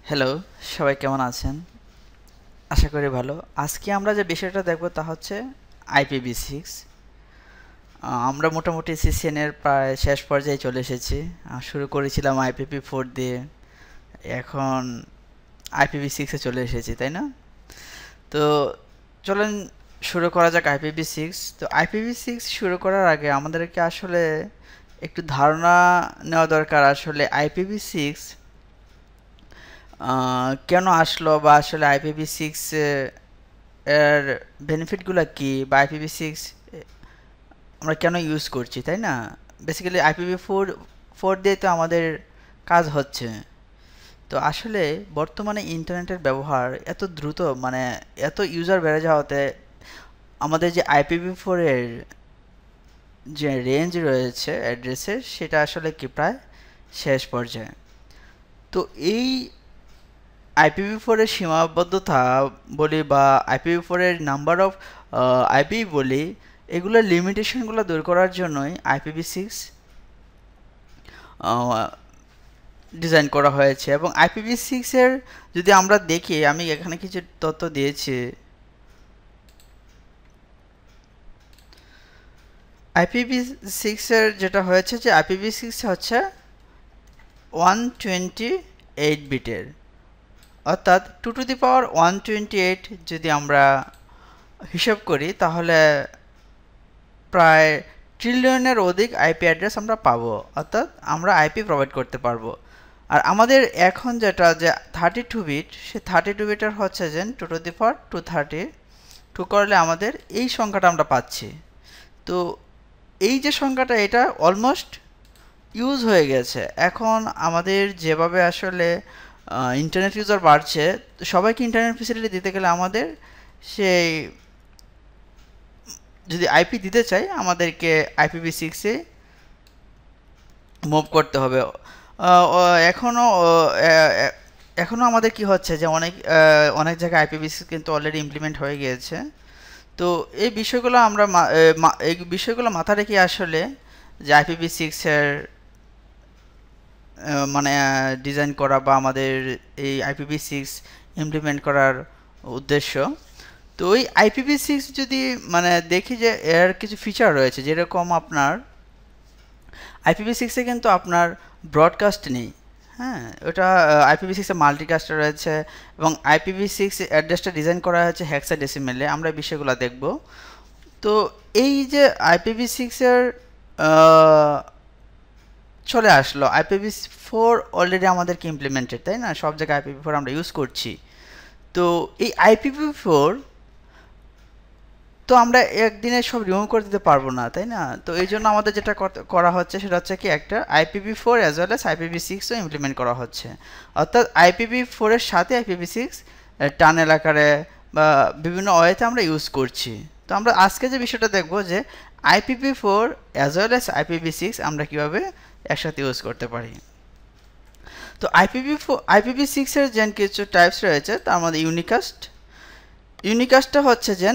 Hello, সবাই কেমন আছেন? আশা করি ভালো। আজকে আমরা যে বিষয়টা দেখব তা হচ্ছে IPv6। আমরা মোটামুটি সিসিএনের প্রায় শেষ পর্যায়ে চলে এসেছি। শুরু করেছিলাম IPv4 দিয়ে, এখন IPv6 এ চলে এসেছি, তাই না? তো চলেন শুরু করা যাক IPv6। তো IPv6 শুরু করার আগে আমাদেরকে আসলে একটু ধারণা নেওয়া দরকার আসলে IPv6 কেন আসলো, বা আসলে IPv6 এর বেনিফিটগুলো কি, বা IPv6 আমরা কেন ইউজ করছি, তাই না? বেসিক্যালি IPv4 দিয়ে তো আমাদের কাজ হচ্ছে। তো আসলে বর্তমানে ইন্টারনেটের ব্যবহার এত দ্রুত, মানে এত ইউজার বেড়ে যাওয়াতে আমাদের যে IPv4 এর যে রেঞ্জ রয়েছে অ্যাড্রেসের, সেটা আসলে কি প্রায় শেষ পর্যায়ে। তো এই IPv4 এর সীমাবদ্ধতা বলি, বা IPv4 এর নাম্বার অফ আইপি বলি, এগুলোর লিমিটেশনগুলো দূর করার জন্যই IPv6 ডিজাইন করা হয়েছে। এবং IPv6 এর যদি আমরা দেখি, আমি এখানে কিছু তথ্য দিয়েছি। IPv6 এর যেটা হয়েছে যে IPv6 হচ্ছে 128 বিটের, অর্থাৎ 2 টু দি পাওয়ার 128 যদি আমরা হিসাব করি, তাহলে প্রায় ট্রিলিয়নের অধিক আইপি অ্যাড্রেস আমরা পাবো, অর্থাৎ আমরা আইপি প্রোভাইড করতে পারবো। আর আমাদের এখন যেটা যে 32 বিট, সে 32 বিটের হচ্ছে যে 2 টু দি পাওয়ার 232 করলে আমাদের এই সংখ্যাটা আমরা পাচ্ছি। তো এই যে সংখ্যাটা, এটা অলমোস্ট ইউজ হয়ে গেছে। এখন আমাদের যেভাবে আসলে ইন্টারনেট ইউজার বাড়ছে, সবাইকে ইন্টারনেট ফেসিলিটি দিতে গেলে আমাদের সেই যদি আইপি দিতে চাই, আমাদেরকে IPv6 এ মুভ করতে হবে। এখনও এখনও আমাদের কি হচ্ছে যে অনেক অনেক জায়গায় IPv6 কিন্তু অলরেডি ইমপ্লিমেন্ট হয়ে গিয়েছে। তো এই বিষয়গুলো আমরা এই বিষয়গুলো মাথায় রেখে আসলে যে IPv6 এর মানে ডিজাইন করা, বা আমাদের এই IPv6 ইমপ্লিমেন্ট করার উদ্দেশ্য। তো ওই IPv6 যদি মানে দেখি যে এর কিছু ফিচার রয়েছে, যেরকম আপনার IPv6 এ কিন্তু আপনার ব্রডকাস্ট নেই। হ্যাঁ, ওটা IPv6 এ মাল্টিকাস্ট রয়েছে, এবং IPv6 অ্যাড্রেসটা ডিজাইন করা হয়েছে হেক্সাডেসিমেলে। আমরা এই বিষয়গুলো দেখব। তো এই যে IPv6 এর চলে আসলো, IPv4 অলরেডি আমাদেরকে ইমপ্লিমেন্টেড, তাই না? সব জায়গায় IPv4 আমরা ইউজ করছি। তো এই IPv4 তো আমরা একদিনে সব রিমুভ করে দিতে পারবো না, তাই না? তো এই জন্য আমাদের যেটা করা হচ্ছে সেটা হচ্ছে কি, একটা IPv4 অ্যাজ ওয়েল অ্যাজ IPv6ও ইমপ্লিমেন্ট করা হচ্ছে। অর্থাৎ IPv4 এর সাথে IPv6 টানেল আকারে বা বিভিন্ন ওয়েতে আমরা ইউজ করছি। তো আমরা আজকে যে বিষয়টা দেখব যে IPv4 as well as IPv6 আমরা কিভাবে একসাথে ইউজ করতে পারি। তো IPv6 এর যে কিছু টাইপস রয়েছে, তার মধ্যে ইউনিকাস্টটা হচ্ছে যে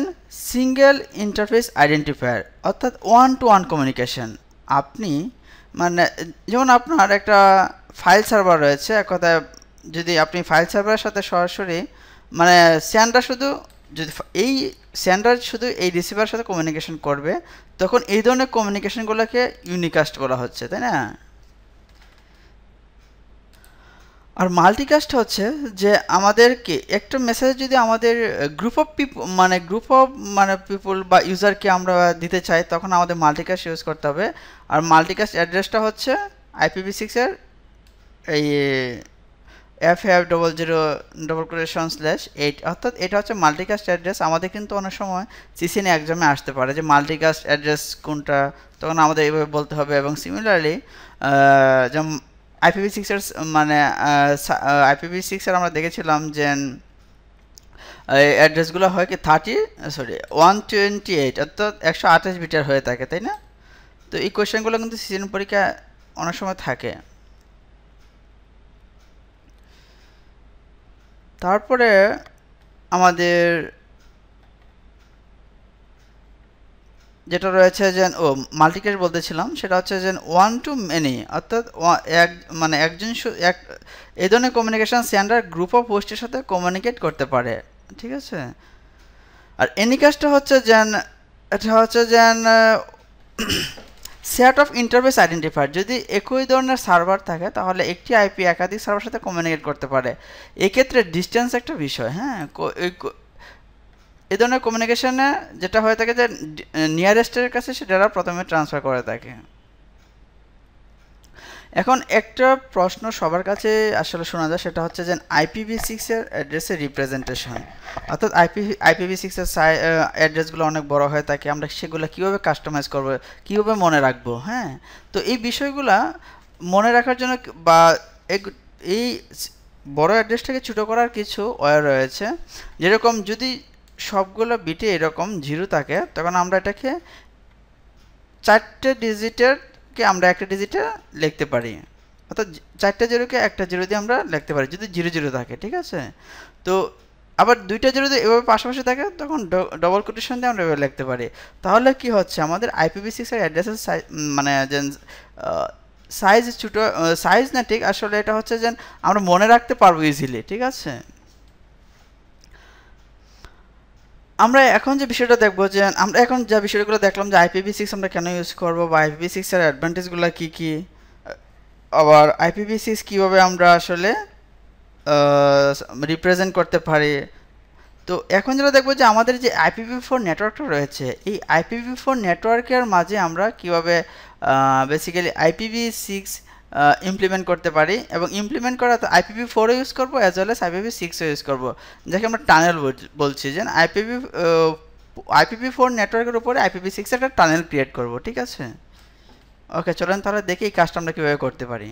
সিঙ্গেল ইন্টারফেস আইডেন্টিফায়ার, অর্থাৎ ওয়ান টু ওয়ান কমিউনিকেশন। আপনি মানে যেমন আপনার একটা ফাইল সার্ভার রয়েছে, এক কথায় যদি আপনি ফাইল সার্ভারের সাথে সরাসরি মানে সেন্ডার শুধু যদি এই সেন্ডার শুধু এই রিসিভারের সাথে কমিউনিকেশন করবে, তখন এই ধরনের কমিউনিকেশনগুলোকে ইউনিকাস্ট বলা হচ্ছে, তাই না? আর মাল্টিকাস্ট হচ্ছে যে আমাদেরকে একটা মেসেজ যদি আমাদের গ্রুপ অফ মানে পিপল বা ইউজারকে আমরা দিতে চাই, তখন আমাদের মাল্টিকাস্ট ইউজ করতে হবে। আর মাল্টিকাস্ট অ্যাড্রেসটা হচ্ছে IPv6 এর এই F500/8, অর্থাৎ এটা হচ্ছে মাল্টিকাস্ট অ্যাড্রেস। আমাদের কিন্তু অনেক সময় সিসিএন এক্সামে আসতে পারে যে মাল্টিকাস্ট অ্যাড্রেস কোনটা, তখন আমাদের এইভাবে বলতে হবে। এবং সিমিলারলি যেমন IPv6 এর মানে IPv6 এর আমরা দেখেছিলাম যে এই অ্যাড্রেসগুলো হয় কি 128, অর্থাৎ 128 বিটের হয়ে থাকে, তাই না? তো এই কোয়েশ্চেনগুলো কিন্তু সিজন পরীক্ষা অনেক সময় থাকে। তারপরে আমাদের যেটা রয়েছে যে মাল্টিক্যাস্ট বলতেছিলাম, সেটা হচ্ছে যে ওয়ান টু মেনি, অর্থাৎ মানে একজন এক এই ধরনের কমিউনিকেশন সেন্টার গ্রুপ অফ হোস্টের সাথে কমিউনিকেট করতে পারে, ঠিক আছে। আর এনিকাস্টটা হচ্ছে যেন এটা হচ্ছে যেন সেট অফ ইন্টারফেস আইডেন্টিফায়ার। যদি একই ধরনের সার্ভার থাকে তাহলে একটি আইপি একাধিক সার্ভারের সাথে কমিউনিকেট করতে পারে। এক্ষেত্রে ডিস্টেন্স একটা বিষয়, হ্যাঁ। এই ধরনের কমিউনিকেশনে যেটা হয়ে থাকে যে নিয়ারেস্টের কাছে সেটা প্রথমে ট্রান্সফার করে থাকে। এখন একটা প্রশ্ন সবার কাছে আসলে শোনা যায়, সেটা হচ্ছে যে IPv6 এর অ্যাড্রেসের রিপ্রেজেন্টেশন, অর্থাৎ IPv6 এর অ্যাড্রেসগুলো অনেক বড় হয়ে থাকে, আমরা সেগুলো কীভাবে কাস্টমাইজ করব, কীভাবে মনে রাখবো, হ্যাঁ। তো এই বিষয়গুলা মনে রাখার জন্য বা এই বড় অ্যাড্রেসটাকে ছোটো করার কিছু ওয়ে রয়েছে। যেরকম যদি সবগুলো বিটে এরকম 0 থাকে, তখন আমরা এটাকে 4টে ডিজিটেরকে আমরা একটা ডিজিটে লিখতে পারি, অর্থাৎ 4টে 0কে একটা 0 দিয়ে আমরা লিখতে পারি যদি 0 0 থাকে, ঠিক আছে। তো আবার 2টা 0 যদি এভাবে পাশাপাশি থাকে তখন ডবল কোটেশন দিয়ে আমরা এভাবে লিখতে পারি। তাহলে কি হচ্ছে, আমাদের IPv6 এর অ্যাড্রেসের মানে যে সাইজ ছোটো, সাইজ না ঠিক, আসলে এটা হচ্ছে যে আমরা মনে রাখতে পারবো ইজিলি, ঠিক আছে। আমরা এখন যে বিষয়টা দেখবো, যে আমরা এখন যে বিষয়গুলো দেখলাম যে IPv6 আমরা কেন ইউজ করবো বা IPv6 এর অ্যাডভান্টেজগুলো কী কী, আবার IPv6 কীভাবে আমরা আসলে রিপ্রেজেন্ট করতে পারি। তো এখন যেটা দেখবো যে আমাদের যে IPv4 নেটওয়ার্কটা রয়েছে, এই IPv4 নেটওয়ার্কের মাঝে আমরা কীভাবে বেসিক্যালি IPv6 ইমপ্লিমেন্ট করতে পারি, এবং ইমপ্লিমেন্ট করা তো IPv4 ইউজ করবো as well as IPv6 use করবো, যাকে আমরা টানেল বলছি। যে IPv4 নেটওয়ার্কের উপরে IPv6 একটা টানেল ক্রিয়েট করব, ঠিক আছে। ওকে, চলেন তাহলে দেখি এই কাজটা আমরা কীভাবে করতে পারি।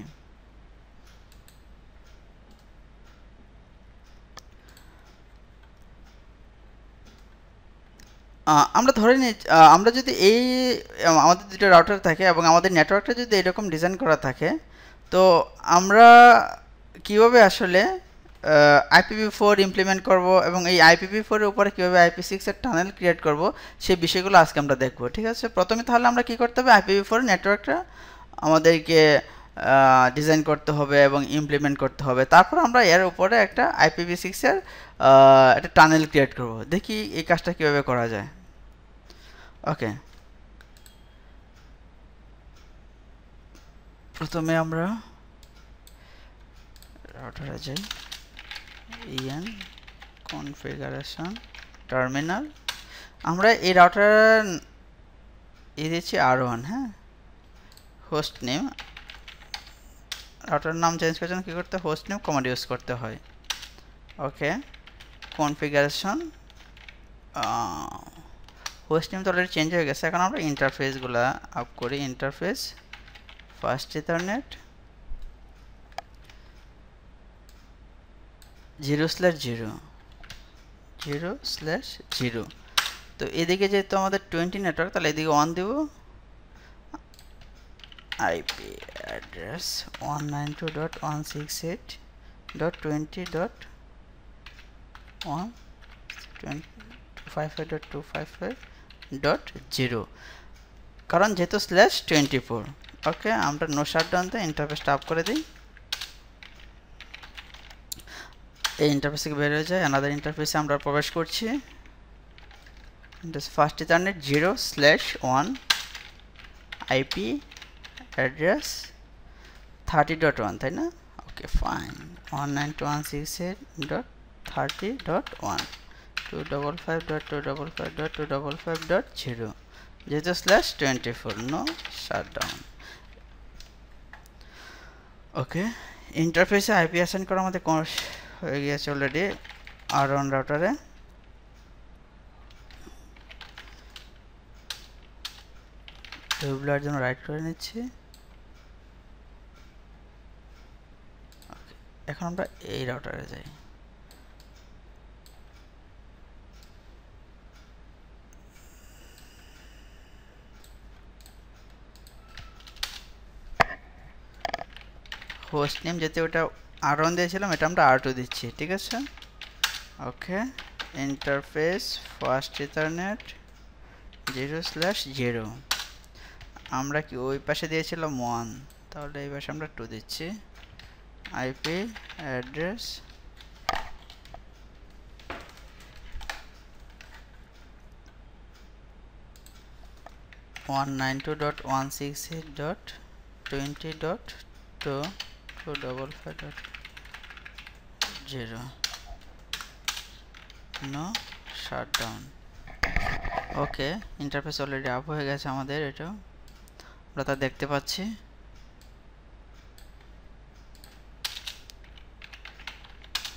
আমরা ধরে নিই, আমরা যদি আমাদের দুটো রাউটার থাকে এবং আমাদের নেটওয়ার্কটা যদি এরকম ডিজাইন করা থাকে, তো আমরা কীভাবে আসলে IPv4 ইমপ্লিমেন্ট করব এবং এই IPv4 এর উপরে কীভাবে IP6 এর টানেল ক্রিয়েট করব, সেই বিষয়গুলো আজকে আমরা দেখব, ঠিক আছে। প্রথমে তাহলে আমরা কী করতে হবে, IPv4 নেটওয়ার্কটা আমাদেরকে ডিজাইন করতে হবে এবং ইমপ্লিমেন্ট করতে হবে। তারপর আমরা এর উপরে একটা IPv6 এর একটা টানেল ক্রিয়েট করব। দেখি এই কাজটা কীভাবে করা যায়। ওকে, প্রথমে আমরা রাউটারে যাই, EN কনফিগারেশন টার্মিনাল। আমরা এই রাউটার দিচ্ছি R1, হ্যাঁ। হোস্ট নেম, রাউটার নাম চেঞ্জ করার জন্য কী করতে, হোস্ট নেম কমান্ড ইউজ করতে হয়। ওকে, কনফিগারেশন, হোস্ট নেম তো অলরেডি চেঞ্জ হয়ে গেছে। এখন আমরা ইন্টারফেসগুলো আপ করি। Interface first ethernet 0/0 0/0। তো এদিকে যেহেতু আমাদের 20 নেটওয়ার্ক, তাহলে এদিকে 1 দেব। IP অ্যাড্রেস 192.168.20.255.255.0, কারণ যেহেতু /24। ওকে, আমরা নো শাটডাউনতে ইন্টারফেসটা আপ করে দিই। এই ইন্টারফেস থেকে বের হয়ে যায়, আলাদা ইন্টারফেসে আমরা প্রবেশ করছি। ফার্স্ট ইথারনেট 0/1 IP অ্যাড্রেস 30.1, তাই না? ওকে, ফাইন। 192.168.30.1 255.255.255.0, যেহেতু /24, নো শাটডাউন। ওকে, ইন্টারফেসে IP অ্যাসাইন করা আমাদের হয়ে গিয়েছে অলরেডি R1 রাউটারে। টেবিলের জন্য রাইট করে নিচ্ছি। এখন আমরা এই রাউটারে যাই। হোস্ট নেম যেতে ওটা R1 দিয়েছিলাম, এটা আমরা R2 দিচ্ছি, ঠিক আছে। ওকে, ইন্টারফেস ফার্স্ট ইথারনেট 0/0 আমরা কি ওই পাশে দিয়েছিলাম 1 তাহলে এই পাশে আমরা 2 দিচ্ছি IP address one 192.168.20.2.255.0 no shutdown okay interface already up হয়ে গেছে আমাদের এটা আমরা তা দেখতে পাচ্ছি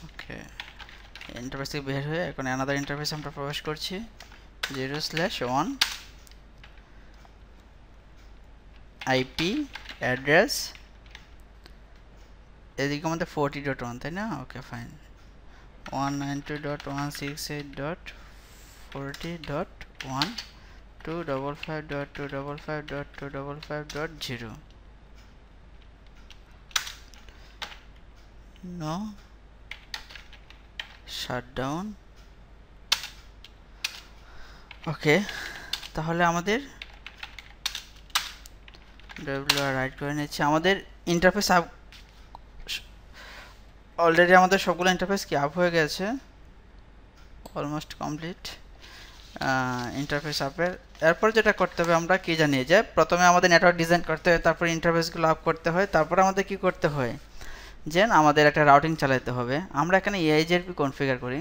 ওকে ইন্টারফেস থেকে বের হয়ে এখন অ্যানাদার ইন্টারফেস আমরা প্রবেশ করছি 0/1 আইপি অ্যাড্রেস এদিকে আমাদের 40.1 তাই না ওকে ফাইন 192.168.40.1 255.255.255.0 no shutdown ওকে তাহলে আমাদের ডব্লিউআর রাইট করে নিচ্ছি আমাদের ইন্টারফেস আপ অলরেডি আমাদের সবগুলো ইন্টারফেস কি আপ হয়ে গেছে অলমোস্ট কমপ্লিট ইন্টারফেস আপের এরপর যেটা করতে হবে আমরা কি জানি যে প্রথমে আমাদের নেটওয়ার্ক ডিজাইন করতে হয় তারপর ইন্টারফেসগুলো আপ করতে হয় তারপর আমাদের কি করতে হয় যে আমাদের একটা রাউটিং চালাতে হবে আমরা এখানে এইচআরপি কনফিগার করি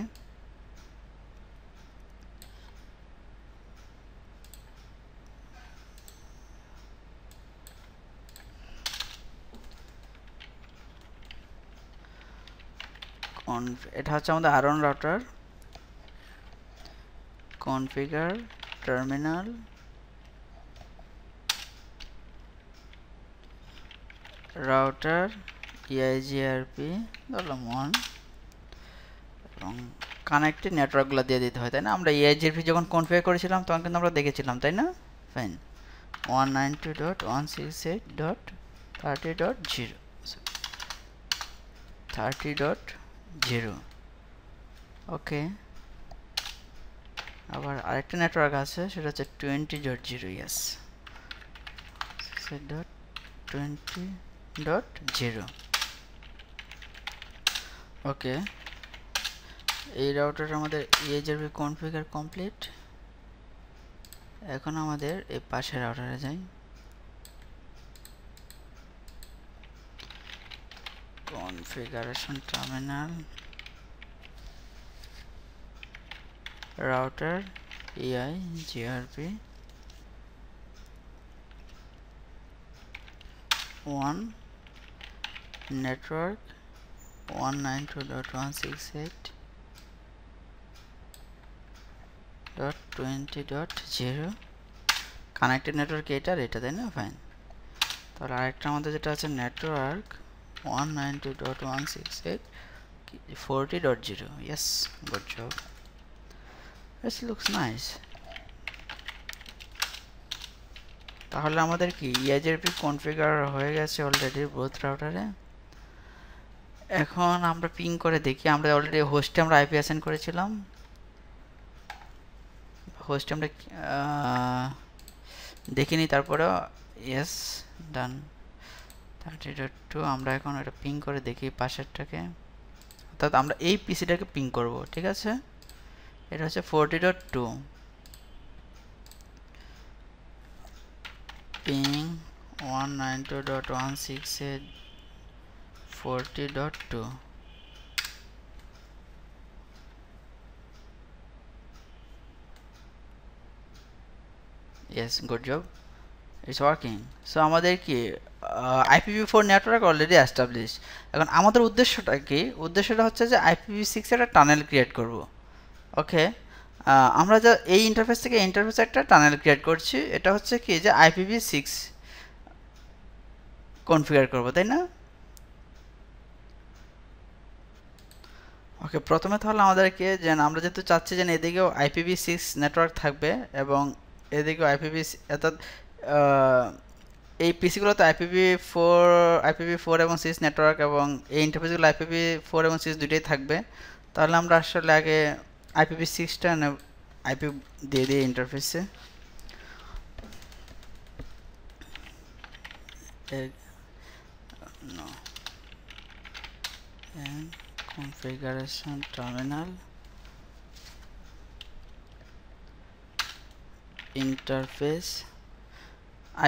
এটা হচ্ছে আমাদের আরন router configure terminal router HRP ধরলাম 1 এবং কানেক্টেড নেটওয়ার্কগুলো দিয়ে দিতে হয় তাই না আমরা এইচআরপি যখন কনফিগার করেছিলাম তখন কিন্তু আমরা দেখেছিলাম তাই না ফাইন 192.168.30.0 ওকে আবার আরেকটা নেটওয়ার্ক আছে সেটা হচ্ছে 20.0 ইয়েস 20.0 ওকে এই রাউটার আমাদের এইচআরপি কনফিগার কমপ্লিট এখন আমাদের এই পাশের রাউটারে যাই configuration terminal router HRP 1 network 192.168.20.0 connected network এটা তাই না ফাইন তাহলে আরেকটা আমাদের যেটা আছে network 192.168.40.0 yes good job this looks nice তাহলে আমাদের কি এইচআরপি কনফিগার হয়ে গেছে অলরেডি বোথ রাউটারে এখন আমরা পিং করে দেখি আমরা অলরেডি হোস্টে আমরা আইপি অ্যাসাইন করেছিলাম হোস্টে আমরা দেখিনি তারপরে ইয়েস ডান 30.2 আমরা এখন এটা পিং করে দেখি পাশেরটাকে অর্থাৎ আমরা এই পিসিটাকে পিং করব ঠিক আছে এটা হচ্ছে 40.2 ping 192.168.40.2 yes good job it's working so আমাদের কি IPv4 নেটওয়ার্ক অলরেডি এস্টাবলিশ এখন আমাদের উদ্দেশ্যটা কি উদ্দেশ্যটা হচ্ছে যে IPv6 এর একটা টানেল ক্রিয়েট করব ওকে আমরা যা এই ইন্টারফেস থেকে ইন্টারফেস একটা টানেল ক্রিয়েট করছি এটা হচ্ছে কি যে IPv6 কনফিগার করব তাই না ওকে প্রথমে তাহলে আমাদেরকে যে আমরা যেহেতু চাচ্ছি যে এদিকেও IPv6 নেটওয়ার্ক থাকবে এবং এদিকেও অর্থাৎ এই পিসিগুলোতে IPv4 এবং 6 নেটওয়ার্ক এবং এই ইন্টারফেসগুলো IPv4 এবং 6 দুটোই থাকবে তাহলে আমরা আসলে আগে IPv6টা আইপি দিয়ে দিই ইন্টারফেসে no, and configuration terminal interface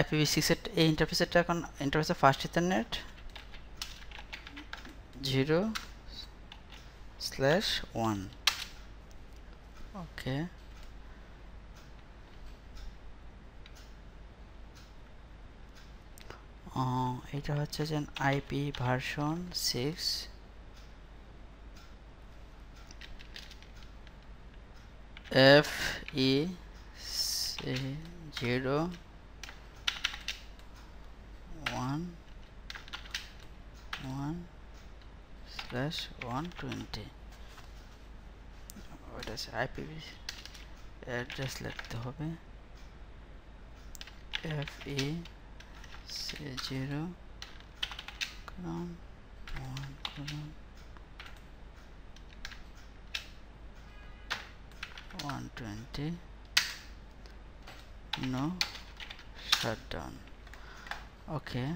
IPv6 এর এই ইন্টারফেসটা এখন ইন্টারফেসের ফার্স্ট ইথারনেট 0/1 ওকে এটা হচ্ছে যে IP ভার্সন 6 FE011/120 ওটা IPv অ্যাড্রেস লিখতে হবে FE0:120 no shutdown okay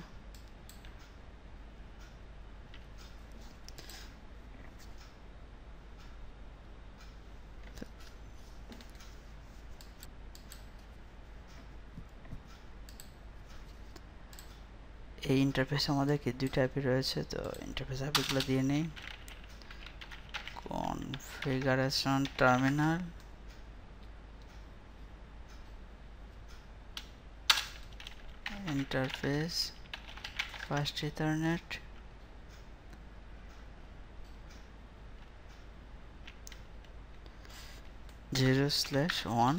এই ইন্টারফেস আমাদের কি দুই টাইপের রয়েছে তো ইন্টারফেস আইপিগুলো দিয়ে নেই configuration terminal interface first ethernet 0/1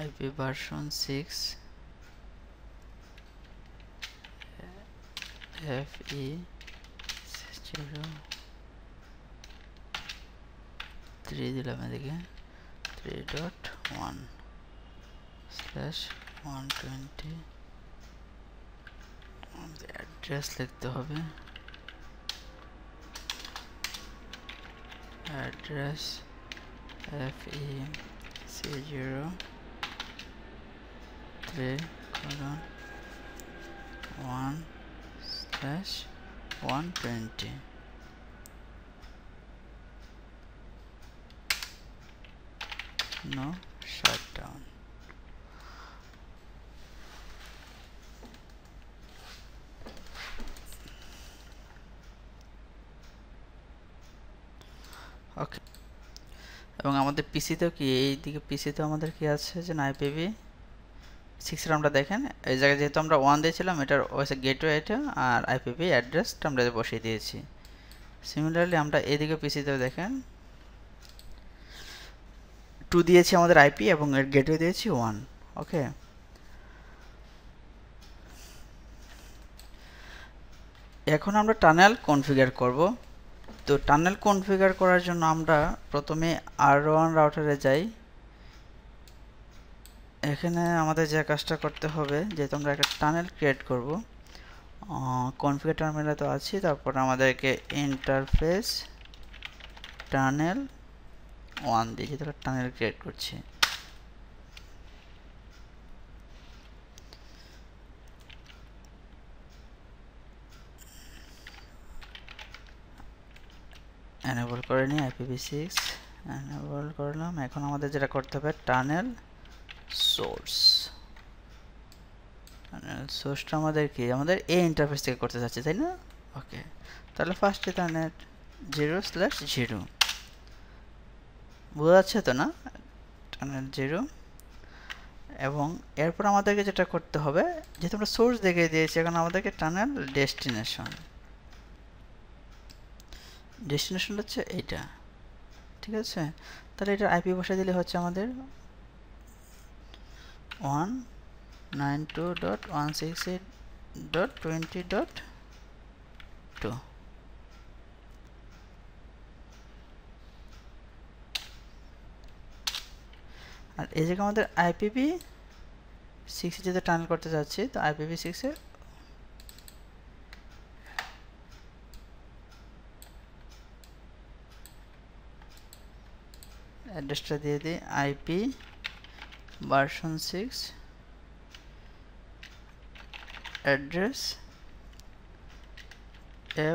IP version 6 FE0 দিলাম এদিকে 3.1/120 অ্যাড্রেস লিখতে হবে অ্যাড্রেস FE0:1/120 no shutdown ওকে এবং আমাদের পিসিতেও কি এই দিকে পিসিতেও আমাদের কি আছে যে IPv6 এর আমরা দেখেন এই জায়গায় যেহেতু আমরা 1 দিয়েছিলাম এটার ওএস গেটওয়ে এটা আর IPv অ্যাড্রেসটা আমরা বসিয়ে দিয়েছি সিমিলারলি আমরা এদিকে পিসিতেও দেখেন 2 দিয়েছি আমাদের আইপি এবং এর গেটওয়ে দিয়েছি 1 ওকে এখন আমরা টানেল কনফিগার করব তো টানেল কনফিগার করার জন্য আমরা প্রথমে R1 রাউটারে যাই এখানে আমাদের যে কাজটা করতে হবে যেহেতু আমরা একটা টানেল ক্রিয়েট করব কনফিগার টার্মিনালে তো আছি তারপর আমাদেরকে ইন্টারফেস টানেল 1 দিয়ে যেটা টানেল ক্রিয়েট করছি এনেবল করে নিই IPv6 এনেবল করলাম এখন আমাদের যেটা করতে হবে টানেল সোর্সটা আমাদের কি আমাদের এই ইন্টারফেস থেকে করতে যাচ্ছে তাই না ওকে তাহলে ফার্স্ট ইথারনেট 0/0 বোঝা যাচ্ছে তো না টানেল 0 এবং এরপর আমাদেরকে যেটা করতে হবে যেহেতু আমরা সোর্স দেখিয়ে দিয়েছি এখন আমাদেরকে টানেল ডেস্টিনেশন হচ্ছে এইটা ঠিক আছে তাহলে এটা আইপি বসাই দিলে হচ্ছে আমাদের 192.168.20.2 আর এই জায়গায় আমাদের IPv6 যেটা টানেল করতে যাচ্ছি তো IPv6 এর অ্যাড্রেসটা দিয়ে দিই IP ভার্সন 6 অ্যাড্রেস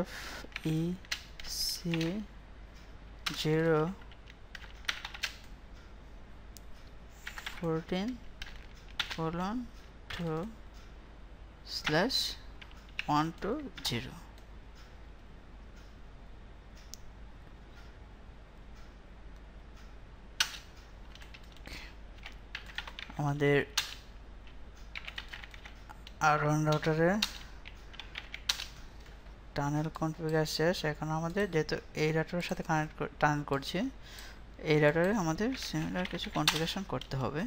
FEC014:2/120 আমাদের R1 রাউটারে টানেল কনফিগার শেষ। এখন আমাদের যেহেতু এই রাউটারের সাথে টানেল করছি, এই রাউটারে আমাদের সিমিলার কিছু কনফিগারেশন করতে হবে।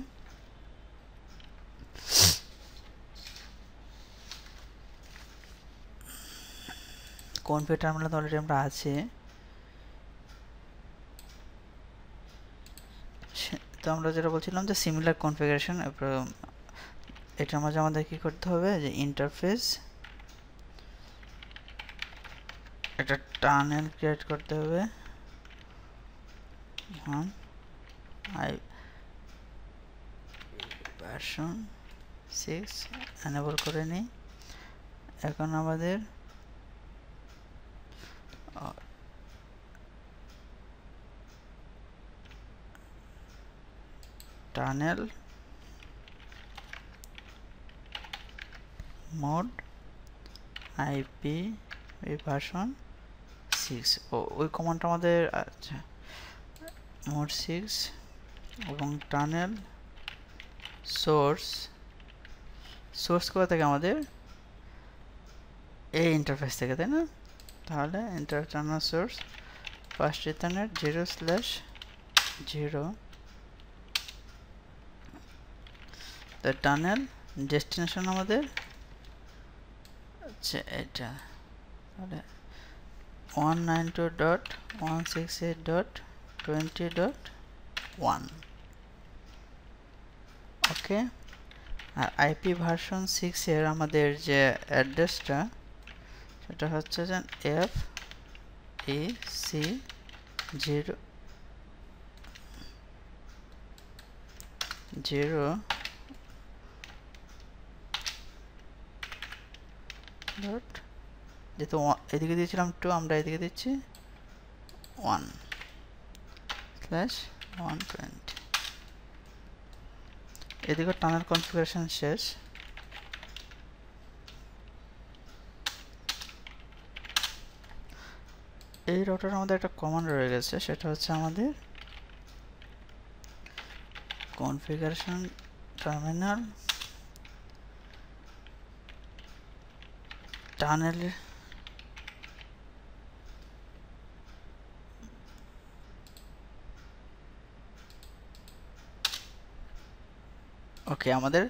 কনফিগ টার্মিনাল অলরেডি আমরা আছে, তো আমরা যেটা বলছিলাম যে সিমিলার কনফিগারেশন, এটার মাঝে আমাদের কি করতে হবে যে ইন্টারফেস একটা টানেল ক্রিয়েট করতে হবে। ভার্সন 6 এনেবল করে নিই। এখন আমাদের টানেল মোড আইপি ভার্সন 6 ওই কমান্ডটা আমাদের, আচ্ছা মোড 6 এবং টানেল সোর্স কোথা থেকে আমাদের এই ইন্টারফেস থেকে, তাই না? তাহলে tunnel source first ethernet 0/0 the tunnel destination আমাদের আচ্ছা এটা, তাহলে 192.168.20.1 ওকে। আর আইপি ভার্সন 6 এর আমাদের যে অ্যাড্রেসটা সেটা হচ্ছে যে FEC0 ডট, যেহেতু এদিকে দিয়েছিলাম 2, আমরা এদিকে দিচ্ছি 1/120। এদিকে টানেল কনফিগারেশন শেষ। এই রাউটারে আমাদের একটা কমান্ড রয়ে গেছে, সেটা হচ্ছে আমাদের কনফিগারেশন টার্মিনাল টানেলের ওকে, আমাদের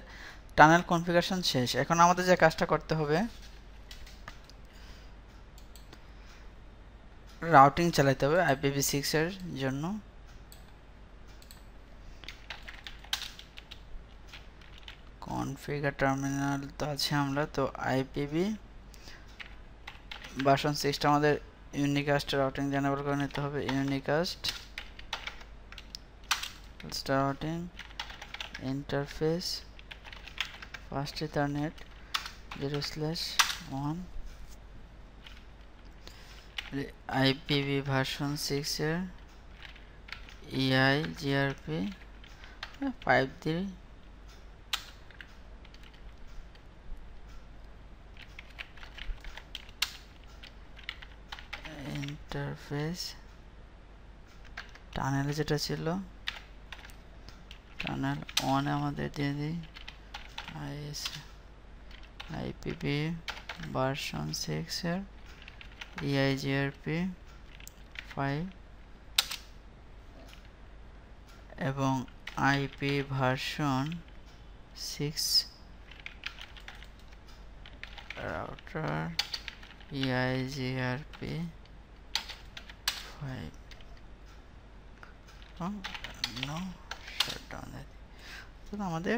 টানেল কনফিগারেশন শেষ। এখন আমাদের যে কাজটা করতে হবে, রাউটিং চালাতে হবে IPv6 এর জন্য। কনফিগার টার্মিনাল তো আছে আমরা, তো IPv ভার্সন 6টা আমাদের ইউনিকাস্ট রাউটিং জেনারেল করে নিতে হবে। Unicast routing interface first ethernet 0/1 IPv version 6 এর EIGRP 5.3 ইন্টারফেস টানেলে যেটা ছিল টানেল 1 আমাদের দিয়ে দিই IPv ভার্সন 6 এর EIGRP 5 এবং IP version 6 router EIGRP 5 no shutdown. তো আমাদের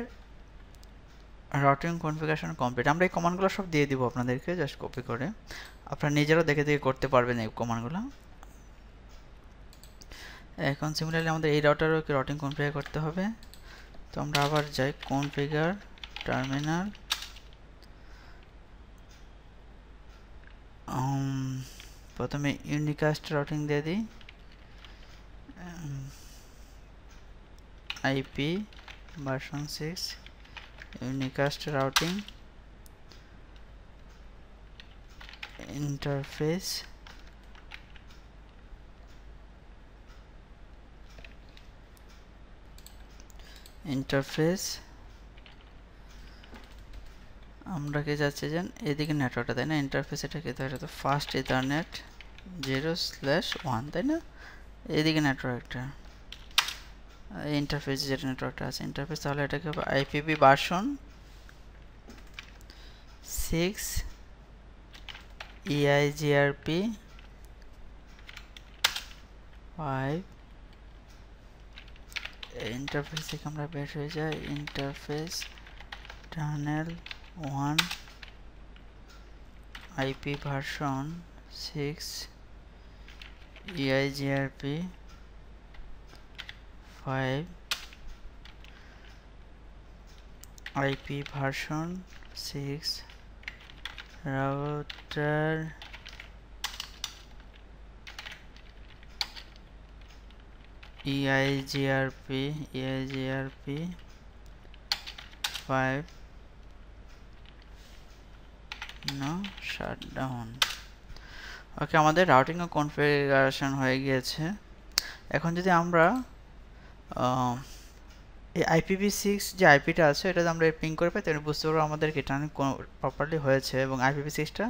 রাউটিং কনফিগারেশন কমপ্লিট। আমরা এই কমান্ডগুলো সব দিয়ে দিব আপনাদেরকে, জাস্ট কপি করে আপনারা নিজেরাও দেখে দেখে করতে পারবেন এই কমান্ডগুলো। এখন সিমিলারলি আমাদের এই রাউটারও রাউটিং কনফিগার করতে হবে। তো আমরা আবার যাই কনফিগার টার্মিনাল প্রথমে ইউনিকাস্ট রাউটিং দিয়ে দিই, IP version 6 unicast routing interface আমরা কি যাচ্ছে যেন এদিকে নেটওয়ার্কটা, তাই না? ইন্টারফেস এটা কি, তাহলে তো ফাস্ট ইথারনেট 0/1, তাই না? এদিকে নেটওয়ার্কটা ইন্টারফেস যেটা নেটওয়ার্কটা আছে ইন্টারফেস, তাহলে এটাকে হবে আইপিভি ভার্সন 6 EIGRP 5। ইন্টারফেস থেকে আমরা বের হয়ে যাই, interface tunnel 1 IP version 6 EIGRP 5 IP version 6 router EIGRP 5 no shutdown। ওকে, আমাদের রাউটিং ও কনফিগারেশন হয়ে গিয়েছে। এখন যদি আমরা এই IPv6 যে আইপিটা আছে এটা আমরা পিং করে পাই, তাহলে বুঝতে পারবো আমাদের কি টার্নিং প্রপারলি হয়েছে এবং IPv6টা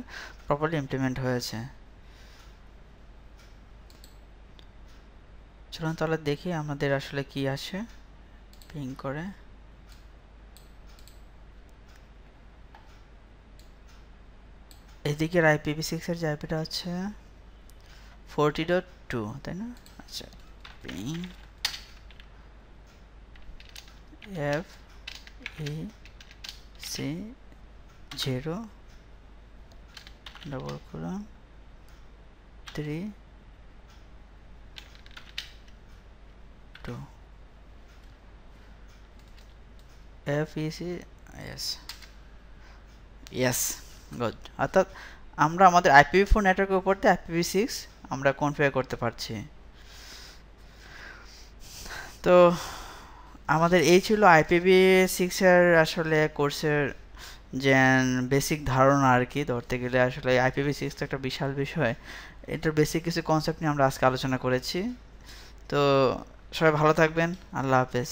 প্রপারলি ইমপ্লিমেন্ট হয়েছে। চলুন তাহলে দেখি আমাদের আসলে কি আসে পিং করে। এদিকের IPv6 এর যে আইপিটা আছে 40.2, তাই না? আচ্ছা, ping FEC 0:3:2 FEC, yes good. অর্থাৎ আমরা আমাদের IPv4 নেটওয়ার্কের উপর দিয়ে IPv6 আমরা কনফিগার করতে পারছি। তো আমাদের এই ছিল IPv6 এর আসলে কোর্সের যে বেসিক ধারণা আর কি। ধরতে গেলে আসলে IPv6 তো একটা বিশাল বিষয়, এটার বেসিক কিছু কনসেপ্ট নিয়ে আমরা আজকে আলোচনা করেছি। তো সবাই ভালো থাকবেন, আল্লাহ হাফেজ।